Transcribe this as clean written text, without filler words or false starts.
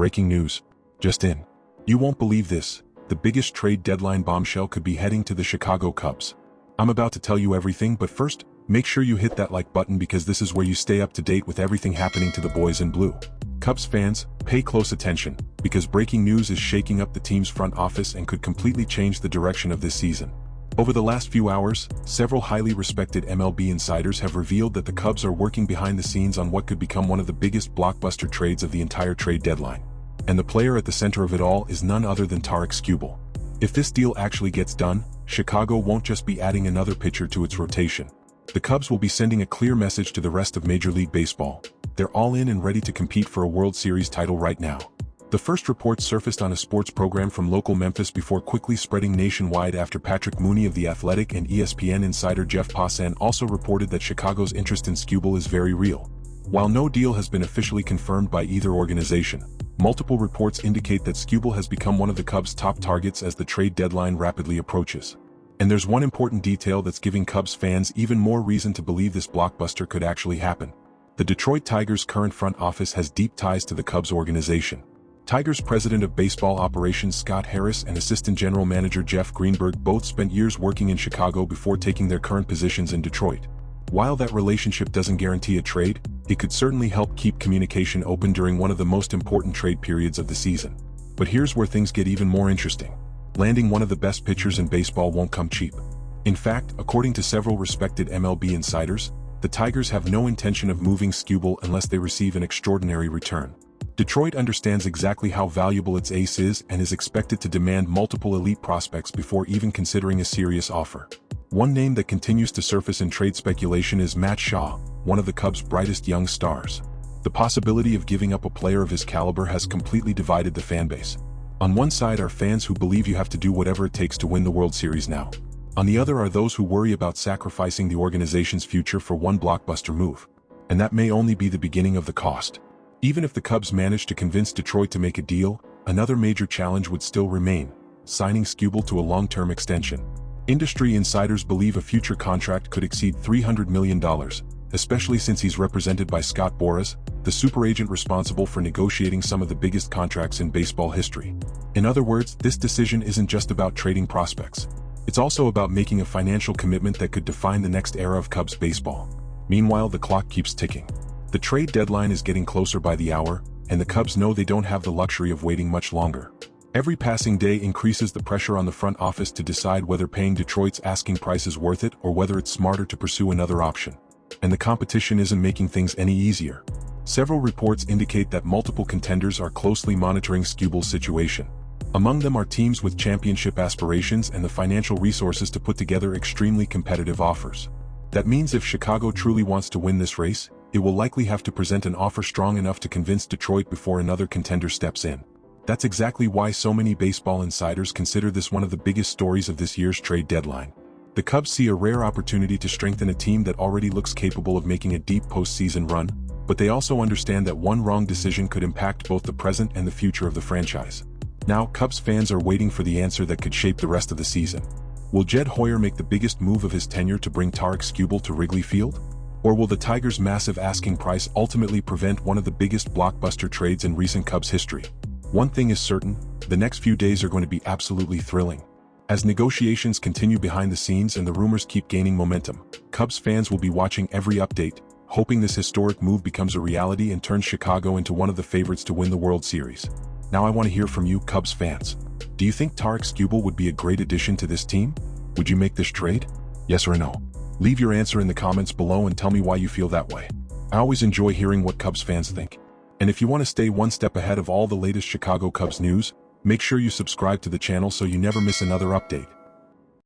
Breaking news. Just in. You won't believe this. The biggest trade deadline bombshell could be heading to the Chicago Cubs. I'm about to tell you everything, but first, make sure you hit that like button because this is where you stay up to date with everything happening to the boys in blue. Cubs fans, pay close attention, because breaking news is shaking up the team's front office and could completely change the direction of this season. Over the last few hours, several highly respected MLB insiders have revealed that the Cubs are working behind the scenes on what could become one of the biggest blockbuster trades of the entire trade deadline. And the player at the center of it all is none other than Tarik Skubal. If this deal actually gets done, Chicago won't just be adding another pitcher to its rotation. The Cubs will be sending a clear message to the rest of Major League Baseball. They're all in and ready to compete for a World Series title right now. The first reports surfaced on a sports program from local Memphis before quickly spreading nationwide after Patrick Mooney of The Athletic and ESPN insider Jeff Passan also reported that Chicago's interest in Skubal is very real. While no deal has been officially confirmed by either organization, multiple reports indicate that Skubal has become one of the Cubs' top targets as the trade deadline rapidly approaches. And there's one important detail that's giving Cubs fans even more reason to believe this blockbuster could actually happen. The Detroit Tigers' current front office has deep ties to the Cubs organization. Tigers president of baseball operations Scott Harris and assistant general manager Jeff Greenberg both spent years working in Chicago before taking their current positions in Detroit. While that relationship doesn't guarantee a trade, it could certainly help keep communication open during one of the most important trade periods of the season. But here's where things get even more interesting. Landing one of the best pitchers in baseball won't come cheap. In fact, according to several respected MLB insiders, the Tigers have no intention of moving Skubal unless they receive an extraordinary return. Detroit understands exactly how valuable its ace is and is expected to demand multiple elite prospects before even considering a serious offer. One name that continues to surface in trade speculation is Matt Shaw, one of the Cubs' brightest young stars. The possibility of giving up a player of his caliber has completely divided the fanbase. On one side are fans who believe you have to do whatever it takes to win the World Series now. On the other are those who worry about sacrificing the organization's future for one blockbuster move. And that may only be the beginning of the cost. Even if the Cubs manage to convince Detroit to make a deal, another major challenge would still remain: signing Skubal to a long-term extension. Industry insiders believe a future contract could exceed $300 million, especially since he's represented by Scott Boras, the super agent responsible for negotiating some of the biggest contracts in baseball history. In other words, this decision isn't just about trading prospects. It's also about making a financial commitment that could define the next era of Cubs baseball. Meanwhile, the clock keeps ticking. The trade deadline is getting closer by the hour, and the Cubs know they don't have the luxury of waiting much longer. Every passing day increases the pressure on the front office to decide whether paying Detroit's asking price is worth it or whether it's smarter to pursue another option. And the competition isn't making things any easier. Several reports indicate that multiple contenders are closely monitoring Skubal's situation. Among them are teams with championship aspirations and the financial resources to put together extremely competitive offers. That means if Chicago truly wants to win this race, it will likely have to present an offer strong enough to convince Detroit before another contender steps in. That's exactly why so many baseball insiders consider this one of the biggest stories of this year's trade deadline. The Cubs see a rare opportunity to strengthen a team that already looks capable of making a deep postseason run, but they also understand that one wrong decision could impact both the present and the future of the franchise. Now, Cubs fans are waiting for the answer that could shape the rest of the season. Will Jed Hoyer make the biggest move of his tenure to bring Tarik Skubal to Wrigley Field? Or will the Tigers' massive asking price ultimately prevent one of the biggest blockbuster trades in recent Cubs history? One thing is certain, the next few days are going to be absolutely thrilling. As negotiations continue behind the scenes and the rumors keep gaining momentum, Cubs fans will be watching every update, hoping this historic move becomes a reality and turns Chicago into one of the favorites to win the World Series. Now I want to hear from you, Cubs fans. Do you think Tarik Skubal would be a great addition to this team? Would you make this trade? Yes or no? Leave your answer in the comments below and tell me why you feel that way. I always enjoy hearing what Cubs fans think. And if you want to stay one step ahead of all the latest Chicago Cubs news, make sure you subscribe to the channel so you never miss another update.